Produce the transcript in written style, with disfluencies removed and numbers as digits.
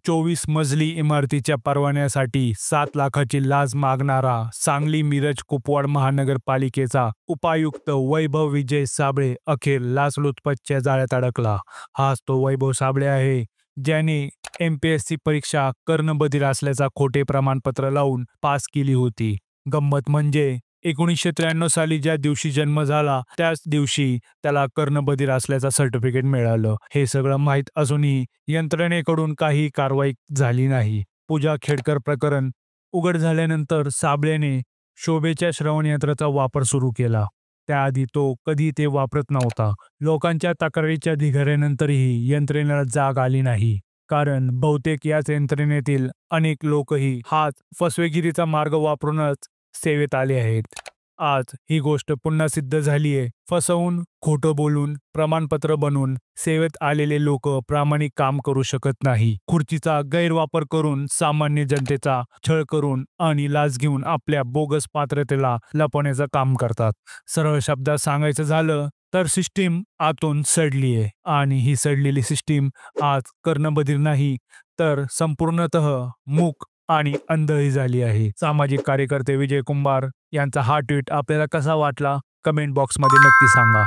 24 मजली इमारतीच्या परवान्यासाठी 7 लाखाची लाच मागणारा सांगली मिरज कुपवाड महानगरपालिकेचा उपायुक्त वैभव विजय साबळे अखेर लाचलुचपतच्या जाळ्यात अडकला। हाच तो वैभव साबळे आहे ज्याने MPSC परीक्षा कर्णबधीर असल्याचा खोटे प्रमाणपत्र लावून पास केली होती। गंमत म्हणजे 1993 साली ज्या दिवशी जन्म झाला त्याच दिवशी त्याला कर्णबधीर असल्याचं सर्टिफिकेट मिळालं। हे सगळं माहीत असूनही यंत्रणेकडून काही कारवाई झाली नाही। पूजा खेडकर प्रकरण उघड झाल्यानंतर साबळेने शोभेच्या श्रवण यंत्राचा वापर सुरू केला। त्याआधी तो कधी ते वापरत नव्हता। लोकांच्या तक्रारीच्या ढिगाऱ्यानंतरही यंत्रणेला जाग आली नाही, कारण बहुतेक याच यंत्रणेतील अनेक लोकही हाच फसवेगिरीचा मार्ग वापरूनच सेवेत आले आहेत। आज ही गोष्ट पुन्हा सिद्ध झाली आहे। फसवून, खोटं बोलून, प्रमाणपत्र बनवून सेवेत आलेले लोक प्रामाणिक काम करू शकत नाही। खुर्चीचा गैरवापर करून, सामान्य जनतेचा छळ करून आणि लाच घेऊन आपल्या बोगस पात्रतेला लपवण्याचं काम करतात। सरळ शब्दात सांगायचं झालं तर सिस्टीम आतून सडली आहे आणि ही सडलेली सिस्टीम आज कर्णबधीर नाही तर संपूर्णतः मूक आणि अंधही झाली आहे। सामाजिक कार्यकर्ते विजय कुंभार यांचा हा ट्विट आपल्याला कसा वाटला कमेंट बॉक्समध्ये नक्की सांगा।